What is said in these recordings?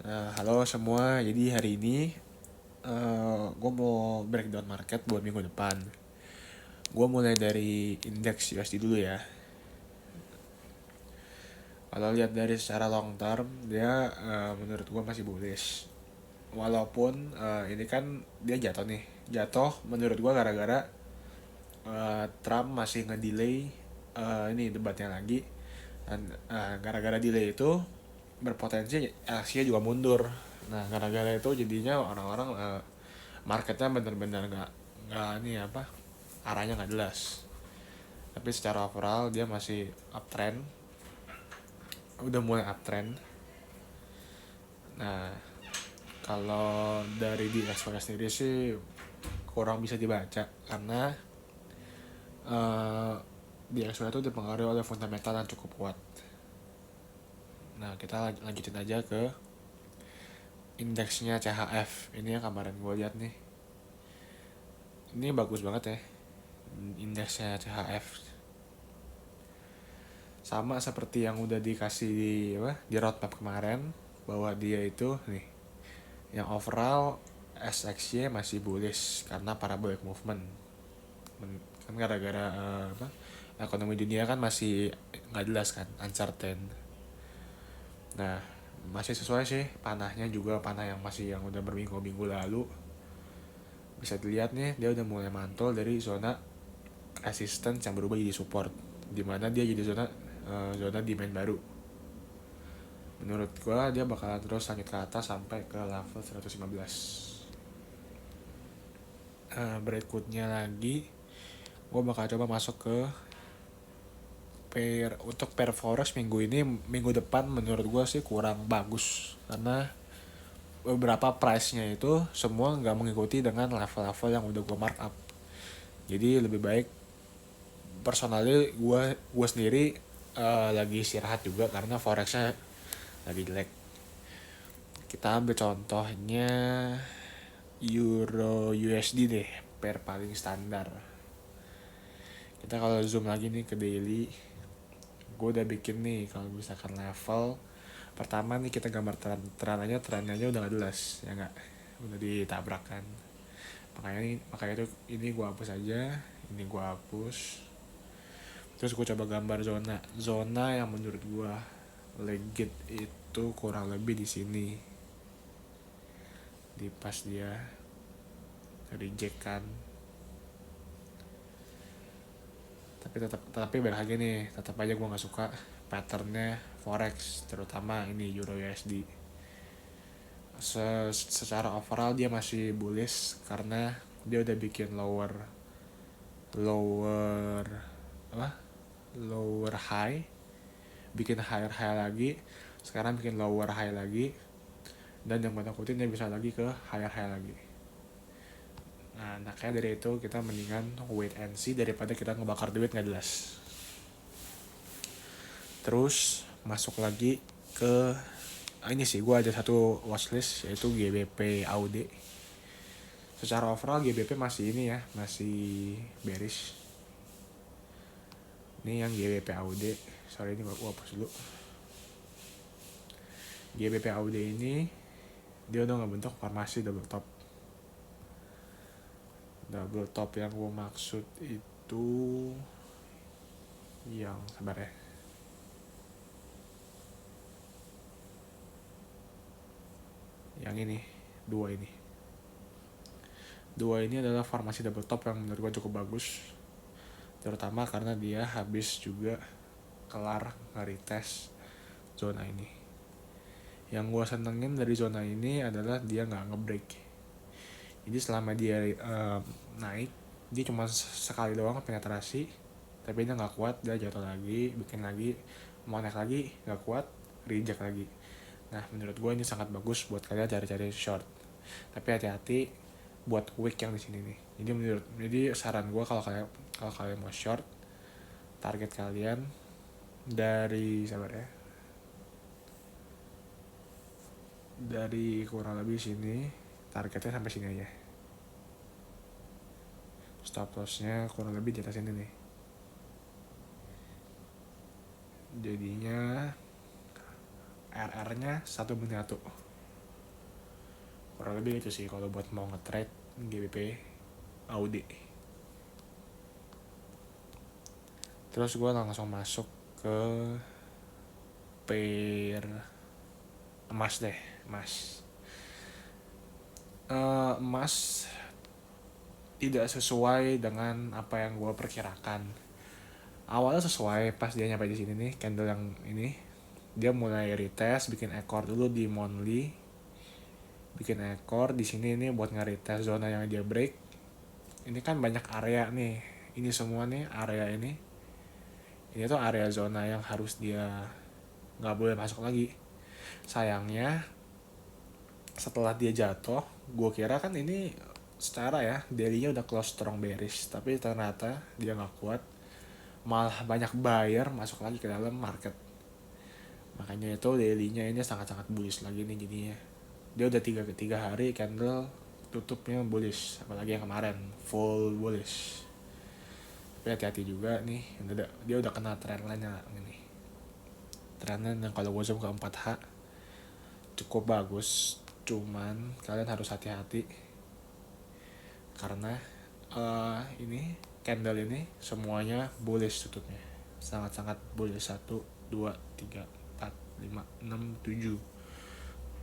Halo semua, jadi hari ini gue mau breakdown market buat minggu depan. Gue mulai dari indeks USD dulu ya. Kalau lihat dari secara long term, dia menurut gue masih bullish. Walaupun ini kan dia jatuh nih, jatuh menurut gue gara-gara Trump masih ngedelay ini debatnya lagi. Dan gara-gara delay itu berpotensi eleksinya juga mundur. Nah gara-gara itu jadinya orang-orang marketnya bener-bener nggak ini apa, arahnya nggak jelas. Tapi secara overall dia masih uptrend, udah mulai uptrend. Nah kalau dari di ekspor sendiri sih kurang bisa dibaca karena uh, di ekspor itu dipengaruhi oleh fundamental yang cukup kuat. Nah kita lanjutin aja ke indeksnya CHF. Ini yang kemarin gue lihat nih, ini bagus banget ya indeksnya CHF. Sama seperti yang udah dikasih di roadmap kemarin, bahwa dia itu nih yang overall SXY masih bullish karena parabolic movement. Kan gara-gara ekonomi dunia kan masih nggak jelas kan, uncertain. Nah masih sesuai sih, panahnya juga panah yang masih yang udah berminggu-minggu lalu. Bisa dilihat nih dia udah mulai mantul dari zona resistance yang berubah jadi support, dimana dia jadi zona demand baru. Menurut gua dia bakalan terus lanjut ke atas sampai ke level 115. Berikutnya lagi gua bakal coba masuk ke untuk pair forex minggu ini. Minggu depan menurut gua sih kurang bagus karena beberapa price-nya itu semua nggak mengikuti dengan level-level yang udah gua markup. Jadi lebih baik personally gue sendiri lagi istirahat juga karena forexnya lagi jelek. Kita ambil contohnya Euro USD deh, pair paling standar. Kita kalau zoom lagi nih ke daily, gue udah bikin nih kalau misalkan level pertama nih, kita gambar trennya udah gak jelas ya nggak, udah ditabrak kan. Makanya ini gue hapus aja, ini gue hapus. Terus gue coba gambar zona yang menurut gue legit itu kurang lebih di sini, di pas dia reject kan. Tapi balik lagi nih, tetap aja gue nggak suka patternnya forex, terutama ini Euro USD. Secara overall dia masih bullish karena dia udah bikin lower apa lower high, bikin higher high lagi, sekarang bikin lower high lagi, dan yang gue takutin dia bisa lagi ke higher high lagi. Nah kayak dari itu kita mendingan wait and see daripada kita ngebakar duit nggak jelas. Terus masuk lagi ke ini sih, gue ada satu watchlist yaitu GBP AUD. Secara overall GBP masih ini ya, masih bearish. Ini yang GBP AUD, sorry ini gue hapus dulu. GBP AUD ini dia udah ngebentuk formasi double top. Double top yang gue maksud itu yang sabar ya, yang ini dua ini adalah formasi double top yang menurut gue cukup bagus, terutama karena dia habis juga kelar nge-retest zona ini. Yang gue senengin dari zona ini adalah dia nggak ngebreak. Jadi selama dia naik, dia cuma sekali doang penetrasi, tapi dia nggak kuat, dia jatuh lagi, bikin lagi, mau naik lagi nggak kuat, reject lagi. Nah menurut gue ini sangat bagus buat kalian cari-cari short, tapi hati-hati buat week yang di sini nih. Jadi saran gue kalau kalian mau short, target kalian dari sabar ya, dari kurang lebih sini, targetnya sampai sini aja. Stop lossnya kurang lebih di atas ini nih. Jadinya RR nya 1 banding 1. kurang lebih itu sih kalau buat mau nge-trade GBP AUD. Terus gue langsung masuk ke pair emas deh. Emas tidak sesuai dengan apa yang gue perkirakan. Awalnya sesuai, pas dia nyampe di sini nih, candle yang ini dia mulai retest, bikin ekor dulu di monthly, bikin ekor di sini nih buat nge-retest zona yang dia break. Ini kan banyak area nih, ini semua nih area ini tuh area zona yang harus dia nggak boleh masuk lagi. Sayangnya setelah dia jatuh, gue kira kan ini secara ya daily-nya udah close strong bearish, tapi ternyata dia nggak kuat, malah banyak buyer masuk lagi ke dalam market. Makanya itu daily-nya ini sangat-sangat bullish lagi nih jadinya. Dia udah 3 hari candle tutupnya bullish, apalagi yang kemarin full bullish. Tapi hati-hati juga nih, dia udah kena trendline-nya ini. Trendline yang kalau gue zoom ke 4H cukup bagus, cuman kalian harus hati-hati karena ini candle ini semuanya bullish tutupnya, sangat-sangat bullish. 1, 2, 3, 4, 5, 6,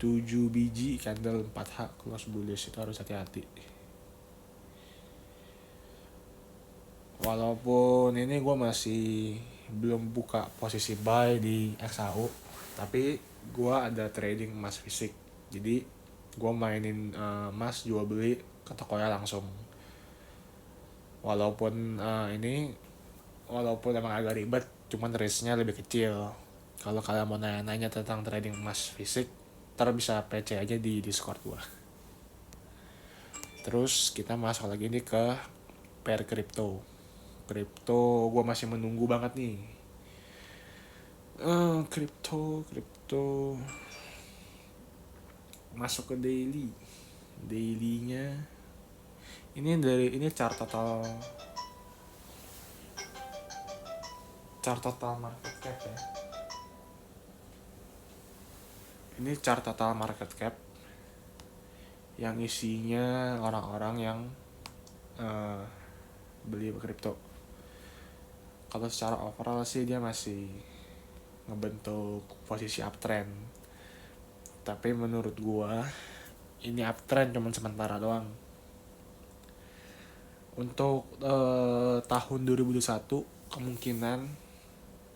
7 biji candle 4H close bullish, itu harus hati-hati. Walaupun ini gue masih belum buka posisi buy di XAU, tapi gue ada trading emas fisik, jadi gue mainin emas jual beli ke tokonya langsung. Walaupun walaupun emang agak ribet, cuman risknya lebih kecil. Kalau kalian mau nanya-nanya tentang trading emas fisik, ntar bisa PC aja di Discord gua. Terus kita masuk lagi nih ke pair crypto. Crypto gua masih menunggu banget nih. Crypto masuk ke dailynya ini chart total market cap ya. Ini chart total market cap yang isinya orang-orang yang beli kripto. Kalau secara overall sih dia masih ngebentuk posisi uptrend, tapi menurut gua ini uptrend cuma sementara doang. Untuk tahun 2021 kemungkinan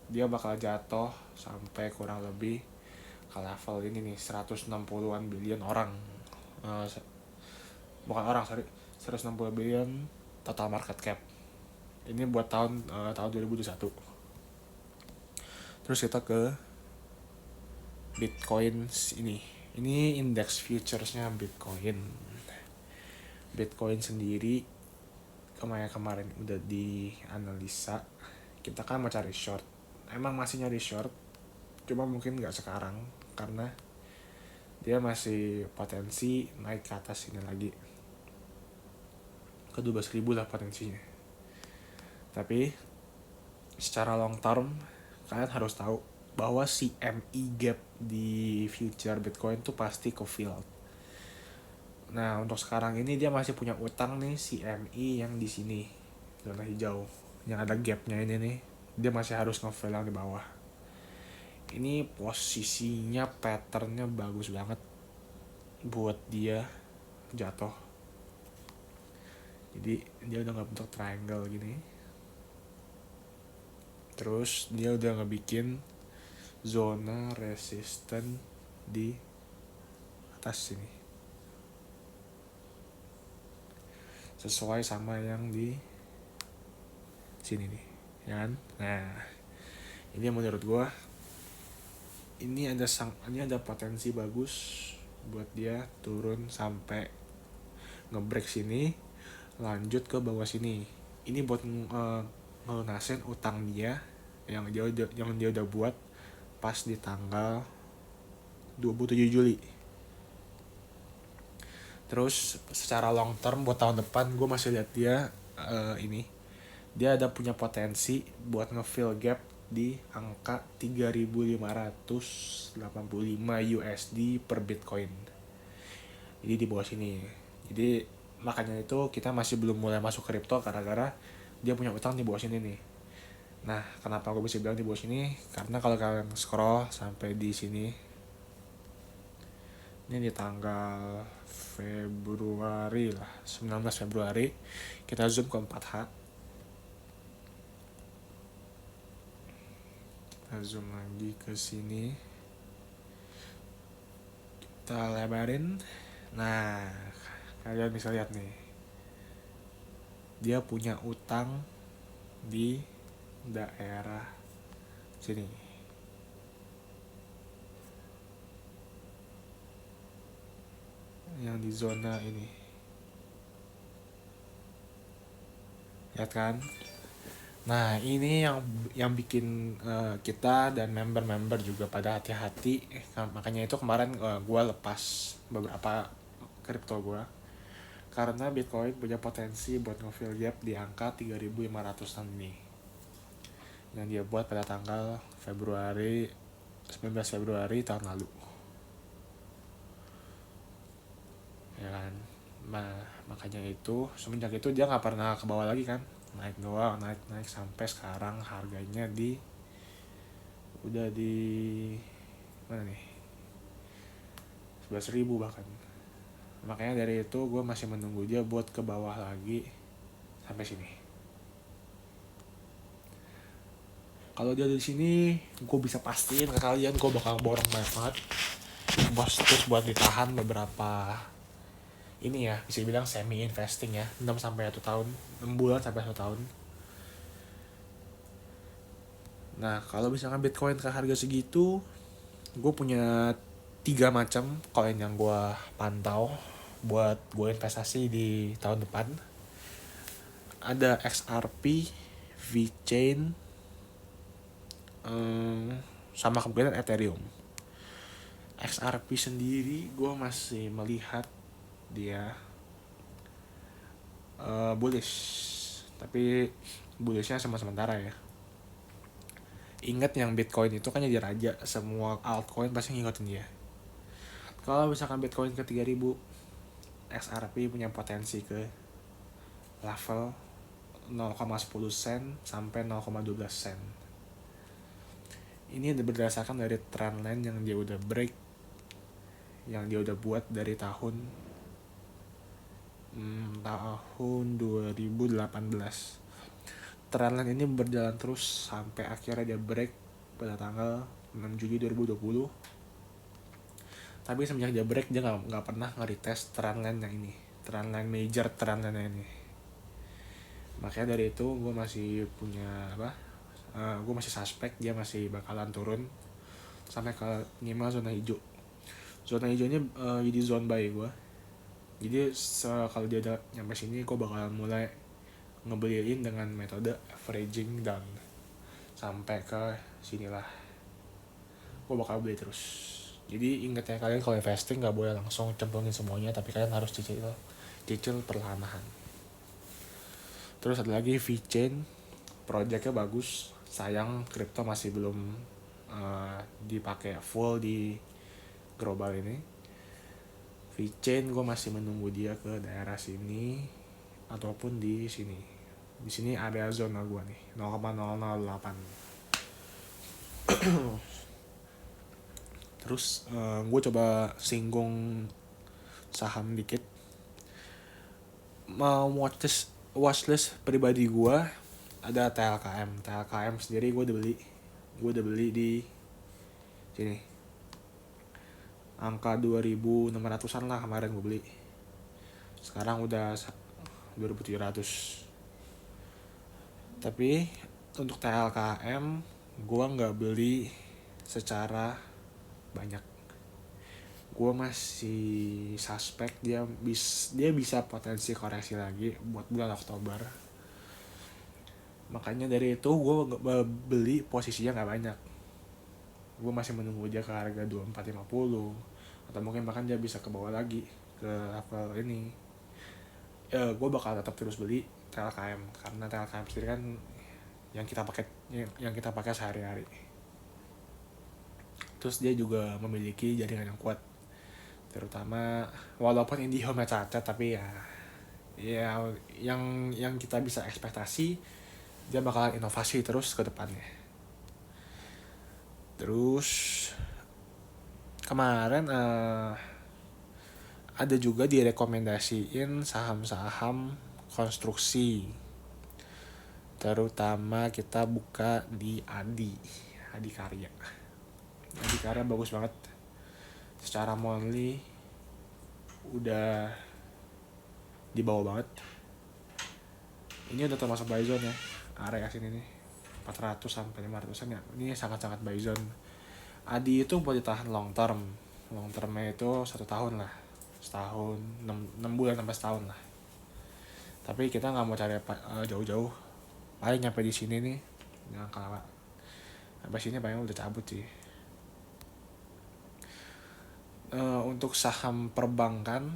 dia bakal jatuh sampai kurang lebih ke level ini nih, 160-an billion orang. 160 billion total market cap. Ini buat tahun 2021. Terus kita ke Bitcoin ini. Ini indeks futuresnya Bitcoin. Bitcoin sendiri kemarin udah dianalisa. Kita kan mau cari short. Emang masih nyari short, cuma mungkin nggak sekarang karena dia masih potensi naik ke atas ini lagi ke 12.000 lah potensinya. Tapi secara long term kalian harus tahu bahwa CME gap di future Bitcoin tuh pasti ke-fill. Nah, untuk sekarang ini dia masih punya utang nih CME yang di sini, zona hijau yang ada gapnya ini nih, dia masih harus nge-fill yang di bawah. Ini posisinya patternnya bagus banget buat dia jatuh. Jadi dia udah nggak bentuk triangle gini. Terus dia udah ngebikin zona resisten di atas sini, sesuai sama yang di sini nih, ya kan? Nah, ini menurut gua ini ada potensi bagus buat dia turun sampai ngebreak sini, lanjut ke bawah sini. Ini buat ngelunasin utang dia yang dia udah buat pas di tanggal 27 Juli. Terus secara long term buat tahun depan gue masih lihat dia dia ada punya potensi buat nge-fill gap di angka 3.585 USD per Bitcoin. Jadi di bawah sini. Jadi makanya itu kita masih belum mulai masuk kripto gara-gara dia punya utang di bawah sini nih. Nah, kenapa gue bisa bilang di bawah sini? Karena kalau kalian scroll sampai di sini, ini di tanggal Februari lah, 19 Februari, kita zoom ke 4H. Kita zoom lagi ke sini. Kita lebarin. Nah, kalian bisa lihat nih. Dia punya utang di daerah sini. Yang di zona ini. Lihat kan? Nah, ini yang bikin kita dan member-member juga pada hati-hati. Makanya itu kemarin gue lepas beberapa kripto gue. Karena Bitcoin punya potensi buat nge-fill gap di angka 3.500-an ini. Yang dia buat pada tanggal 19 Februari tahun lalu. Ya kan? Nah, makanya itu semenjak itu dia nggak pernah ke bawah lagi kan, naik doang, naik sampai sekarang harganya udah di mana nih, 11.000 bahkan. Makanya dari itu gue masih menunggu dia buat ke bawah lagi sampai sini. Kalau dia di sini, gue bisa pastiin ke kalian gue bakal borong banget, bos, terus buat ditahan beberapa ini ya, bisa dibilang semi investing ya, 6 sampai 1 tahun, 6 bulan sampai 1 tahun. Nah, kalau misalkan Bitcoin ke harga segitu, gue punya 3 macam koin yang gue pantau buat gue investasi di tahun depan. Ada XRP, VeChain, sama kemungkinan Ethereum. XRP sendiri gue masih melihat dia bullish, tapi bullishnya sama sementara ya. Ingat yang Bitcoin itu kan jadi raja, semua altcoin pasti ngikutin dia. Kalau misalkan Bitcoin ke 3.000, XRP punya potensi ke level 0,10 sen sampai 0,12 sen. Ini berdasarkan dari trendline yang dia udah break, yang dia udah buat dari tahun 2018. Trendline ini berjalan terus sampai akhirnya dia break pada tanggal 6 Juli 2020. Tapi semenjak dia break dia nggak pernah nge-retest trendline yang ini, trendline major trendline yang ini. Makanya dari itu gue masih punya gue masih suspek dia masih bakalan turun sampai ke 5 zona hijau. Zona hijaunya jadi zone buy gue. Jadi kalau dia udah nyampe sini gue bakalan mulai ngebeliin dengan metode averaging down sampai ke sinilah. Gue bakal beli terus. Jadi ingat ya, kalian kalau investing nggak boleh langsung cemplungin semuanya, tapi kalian harus cicil perlahan-lahan. Terus ada lagi VeChain, projectnya bagus. Sayang kripto masih belum dipakai full di global ini. VeChain gue masih menunggu dia ke daerah sini ataupun di sini. Di sini area zona gue nih 0,008. Terus gue coba singgung saham dikit. Mau watchlist pribadi gue ada TLKM. TLKM sendiri gue udah beli di sini. Angka 2.600-an lah kemarin gue beli. Sekarang udah 2.700. Tapi untuk TLKM gue nggak beli secara banyak. Gue masih suspek dia bisa potensi koreksi lagi buat bulan Oktober. Makanya dari itu gue beli posisinya nggak banyak. Gue masih menunggu dia ke harga 2450 atau mungkin bahkan dia bisa ke bawah lagi ke level ini. Gue bakal tetap terus beli TLKM karena TLKM sendiri kan yang kita pakai sehari-hari. Terus dia juga memiliki jaringan yang kuat. terutama walaupun IndiHome cacat, tapi ya yang kita bisa ekspektasi dia bakalan inovasi terus ke depannya. Terus kemarin ada juga direkomendasiin saham-saham konstruksi, terutama kita buka di Adikarya. Adikarya bagus banget secara monthly, udah di bawah banget. Ini udah termasuk buy zone ya, area sini nih 400 sampai 500an ya, ini sangat-sangat buy zone. Adi itu buat ditahan long termnya itu 1 tahun lah, setahun, 6 bulan sampai setahun lah. Tapi kita nggak mau cari jauh-jauh, paling nyampe di sini nih, jangan kalah. Sampai sini paling udah cabut sih. Untuk saham perbankan,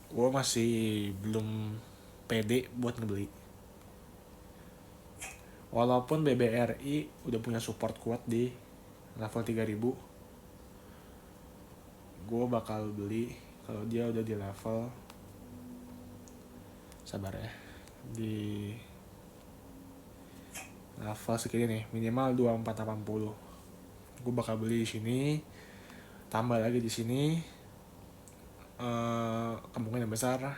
gue masih belum pede buat ngebeli. Walaupun BBRI udah punya support kuat di level 3000, gue bakal beli kalau dia udah di level, sabar ya, di level segini nih, minimal 2480. Gue bakal beli di sini, tambah lagi di sini, kemungkinan besar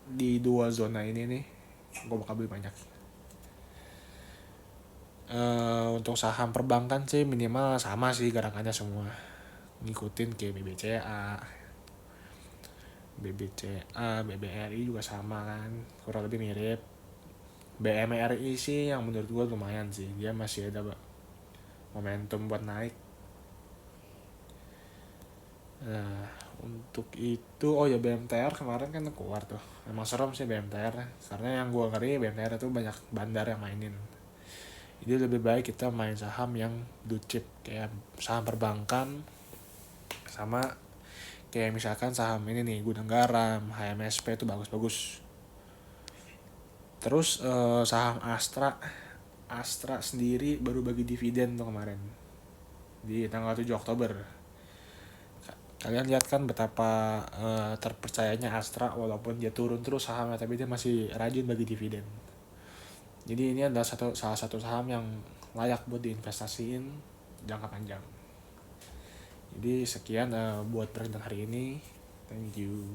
di 2 zona ini nih gue bakal beli banyak. Untuk saham perbankan sih minimal sama sih gerakannya semua, ngikutin kayak BBCA, BBRI juga sama kan, kurang lebih mirip. BMRI sih yang menurut gue lumayan sih, dia masih ada momentum buat naik. Nah, untuk itu, oh ya BMTR kemarin kan keluar tuh, emang serem sih BMTR, karena yang gue ngeri BMTR itu banyak bandar yang mainin. Jadi lebih baik kita main saham yang blue chip, kayak saham perbankan, sama kayak misalkan saham ini nih, Gudang Garam, HMSP itu bagus-bagus. Terus saham Astra sendiri baru bagi dividen tuh kemarin di tanggal 7 Oktober. Kalian lihat kan betapa terpercayanya Astra, walaupun dia turun terus sahamnya, tapi dia masih rajin bagi dividen. Jadi ini adalah salah satu saham yang layak buat diinvestasiin jangka panjang. Jadi sekian buat pertanyaan hari ini. Thank you.